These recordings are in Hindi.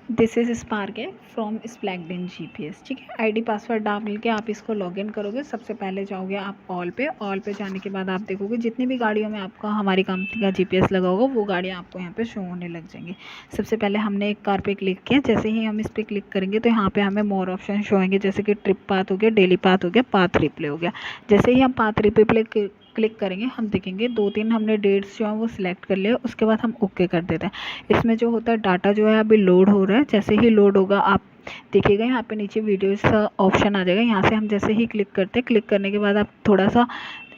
दिस इज़ स्पार्क है फ्रॉम स्प्लैग्ड इन जीपीएस। ठीक है, आईडी पासवर्ड डाल के आप इसको लॉगिन करोगे। सबसे पहले जाओगे आप ऑल पे जाने के बाद आप देखोगे जितनी भी गाड़ियों में आपका हमारी कंपनी का जीपीएस लगा होगा वो गाड़ियाँ आपको यहाँ पे शो होने लग जाएंगी। सबसे पहले हमने एक कार पे क्लिक किया, जैसे ही हम इस पर क्लिक करेंगे तो यहाँ पे हमें मोर ऑप्शन शो होंगे, जैसे कि ट्रिप पाथ हो गया, डेली पाथ हो गया, पाथ रिप्ले हो गया। जैसे ही हम पाथ रिप्ले क्लिक करेंगे हम देखेंगे 2-3 हमने डेट्स जो है वो सिलेक्ट कर लिया। उसके बाद हम ओके कर देते हैं। इसमें जो होता है डाटा जो है अभी लोड हो रहा है। जैसे ही लोड होगा आप देखिएगा यहाँ पे नीचे वीडियोस का ऑप्शन आ जाएगा। यहाँ से हम जैसे ही क्लिक करते हैं, क्लिक करने के बाद आप थोड़ा सा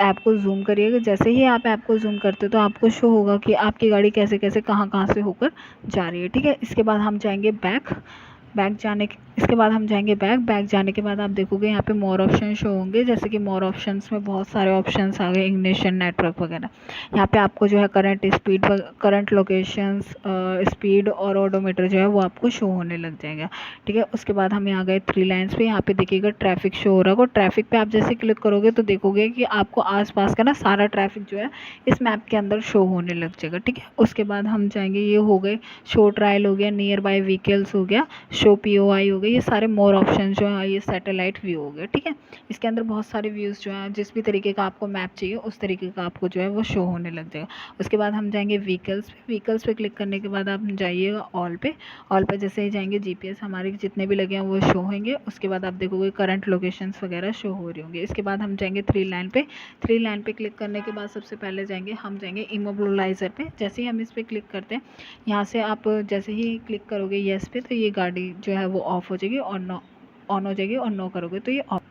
ऐप को जूम करिएगा। जैसे ही आप ऐप को जूम करते हो तो आपको शो होगा कि आपकी गाड़ी कैसे कैसे कहाँ कहाँ से होकर जा रही है। ठीक है, इसके बाद हम जाएंगे इसके बाद हम जाएंगे बैक जाने के बाद आप देखोगे यहाँ पे मोर ऑप्शन शो होंगे। जैसे कि मोर ऑप्शंस में बहुत सारे ऑप्शंस आ गए, इग्निशन, नेटवर्क वगैरह। यहाँ पे आपको जो है current speed, current locations, speed और ओडोमीटर जो है वो आपको शो होने लग जाएगा। ठीक है, उसके बाद हम यहाँ गए 3 लाइन्स पे। यहाँ पे देखिएगा ट्रैफिक शो हो रहा है। ट्रैफिक पे आप जैसे क्लिक करोगे तो देखोगे कि आपको आसपास का ना सारा ट्रैफिक जो है इस मैप के अंदर शो होने लग जाएगा। ठीक है, उसके बाद हम जाएंगे, ये हो गए शो ट्रायल हो गया, नियर बाय व्हीकल्स हो गया, शो पीओआई हो गई, ये सारे मोर ऑप्शन जो है, ये सैटेलाइट व्यू हो गया। ठीक है, इसके अंदर बहुत सारे व्यूज़ जो हैं, जिस भी तरीके का आपको मैप चाहिए उस तरीके का आपको जो है वो शो होने लग जाएगा। उसके बाद हम जाएंगे व्हीकल्स पे क्लिक करने के बाद आप जाइएगा ऑल पे जैसे ही जाएंगे जीपीएस हमारे जितने भी लगे हैं वो शो होंगे। उसके बाद आप देखोगे करंट लोकेशंस वगैरह शो हो रही होंगी। इसके बाद हम जाएंगे 3 लाइन पे क्लिक करने के बाद सबसे पहले हम जाएंगे इमोबिलाइज़र पे। जैसे ही हम इस पर क्लिक करते हैं, यहाँ से आप जैसे ही क्लिक करोगे येस पे तो ये गाड़ी जो है वो ऑफ हो जाएगी और ऑन हो जाएगी, और नो करोगे तो ये ऑफ।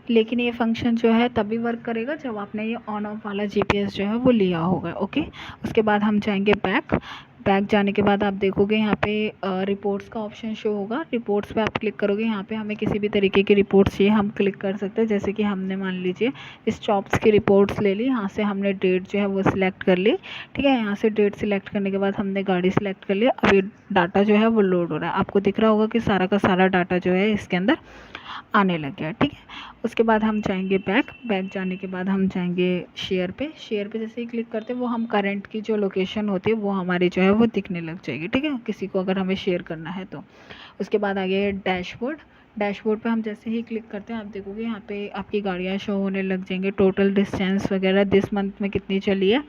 लेकिन ये फंक्शन जो है तभी वर्क करेगा जब आपने ये ऑन ऑफ वाला जीपीएस जो है वो लिया होगा। ओके, उसके बाद हम जाएंगे बैक जाने के बाद आप देखोगे यहाँ पे रिपोर्ट्स का ऑप्शन शो होगा। रिपोर्ट्स पे आप क्लिक करोगे, यहाँ पे हमें किसी भी तरीके की रिपोर्ट्स चाहिए हम क्लिक कर सकते हैं। जैसे कि हमने मान लीजिए इस चॉप्स की रिपोर्ट्स ले ली, यहाँ से हमने डेट जो है वो सिलेक्ट कर ली। ठीक है, यहाँ से डेट सिलेक्ट करने के बाद हमने गाड़ी सिलेक्ट कर लिया। अभी डाटा जो है वो लोड हो रहा है, आपको दिख रहा होगा कि सारा का सारा डाटा जो है इसके अंदर आने लग गया। ठीक है, उसके बाद हम जाएंगे बैक जाने के बाद हम जाएंगे शेयर पे जैसे ही क्लिक करते हैं वो हम करंट की जो लोकेशन होती है वो हमारी जो है वो दिखने लग जाएगी। ठीक है, किसी को अगर हमें शेयर करना है तो। उसके बाद आ गया डैशबोर्ड पे हम जैसे ही क्लिक करते हैं आप देखोगे यहाँ पे आपकी गाड़ियाँ शो होने लग जाएंगे, टोटल डिस्टेंस वगैरह, दिस मंथ में कितनी चली है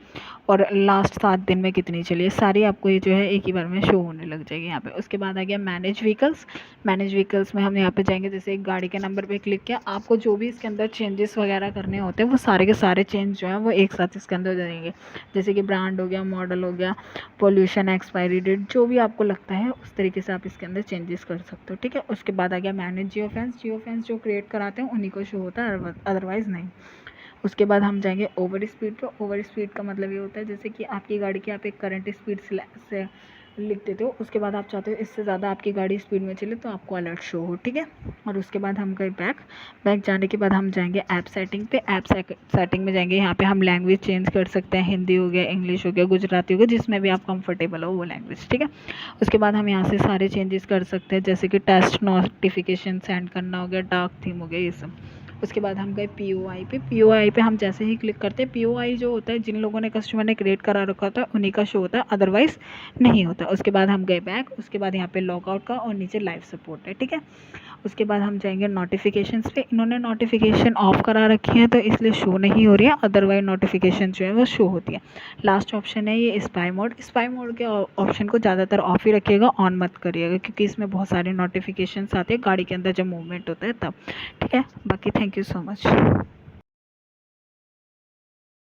और लास्ट 7 दिन में कितनी चली है, सारी आपको ये जो है एक ही बार में शो होने लग जाएगी यहाँ पे। उसके बाद आ गया मैनेज व्हीकल्स में हम यहाँ पे जाएंगे। जैसे एक गाड़ी के नंबर पे क्लिक किया, आपको जो भी इसके अंदर चेंजेस वगैरह करने होते हैं वो सारे के सारे चेंज जो है वो एक साथ इसके अंदर हो जाएंगे। जैसे कि ब्रांड हो गया, मॉडल हो गया, पोल्यूशन, एक्सपायरी डेट, जो भी आपको लगता है उस तरीके से आप इसके अंदर चेंजेस कर सकते हो। ठीक है, उसके बाद आ गया मैनेज जियो फैंस जो क्रिएट कराते हैं उन्हीं को शो होता है, अदरवाइज़ नहीं। उसके बाद हम जाएंगे ओवर स्पीड का मतलब ये होता है जैसे कि आपकी गाड़ी की आप एक करंट स्पीड से लिख देते हो, उसके बाद आप चाहते हो इससे ज़्यादा आपकी गाड़ी स्पीड में चले तो आपको अलर्ट शो हो। ठीक है, और उसके बाद हम गए बैक जाने के बाद हम जाएंगे ऐप सेटिंग में जाएंगे। यहाँ पे हम लैंग्वेज चेंज कर सकते हैं, हिंदी हो गया, इंग्लिश हो गया, गुजराती हो गया, जिसमें भी आप कंफर्टेबल हो वो लैंग्वेज। ठीक है, उसके बाद हम यहाँ से सारे चेंजेस कर सकते हैं, जैसे कि टेस्ट नोटिफिकेशन सेंड करना हो गया, डार्क थीम हो गया, ये सब। उसके बाद हम गए पीओआई पे हम जैसे ही क्लिक करते हैं, पीओआई जो होता है जिन लोगों ने कस्टमर ने क्रिएट करा रखा होता है उन्हीं का शो होता है, अदरवाइज़ नहीं होता। उसके बाद हम गए बैक, उसके बाद यहाँ पे लॉगआउट का और नीचे लाइव सपोर्ट है। ठीक है, उसके बाद हम जाएंगे नोटिफिकेशंस पे। इन्होंने नोटिफिकेशन ऑफ करा रखी है तो इसलिए शो नहीं हो रही है, अदरवाइज नोटिफिकेशन जो है वो शो होती है। लास्ट ऑप्शन है ये स्पाई मोड के ऑप्शन को ज़्यादातर ऑफ ही रखिएगा, ऑन मत करिएगा, क्योंकि इसमें बहुत सारे नोटिफिकेशंस आते हैं गाड़ी के अंदर जब मूवमेंट होता है तब। ठीक है, बाकी थैंक यू सो मच।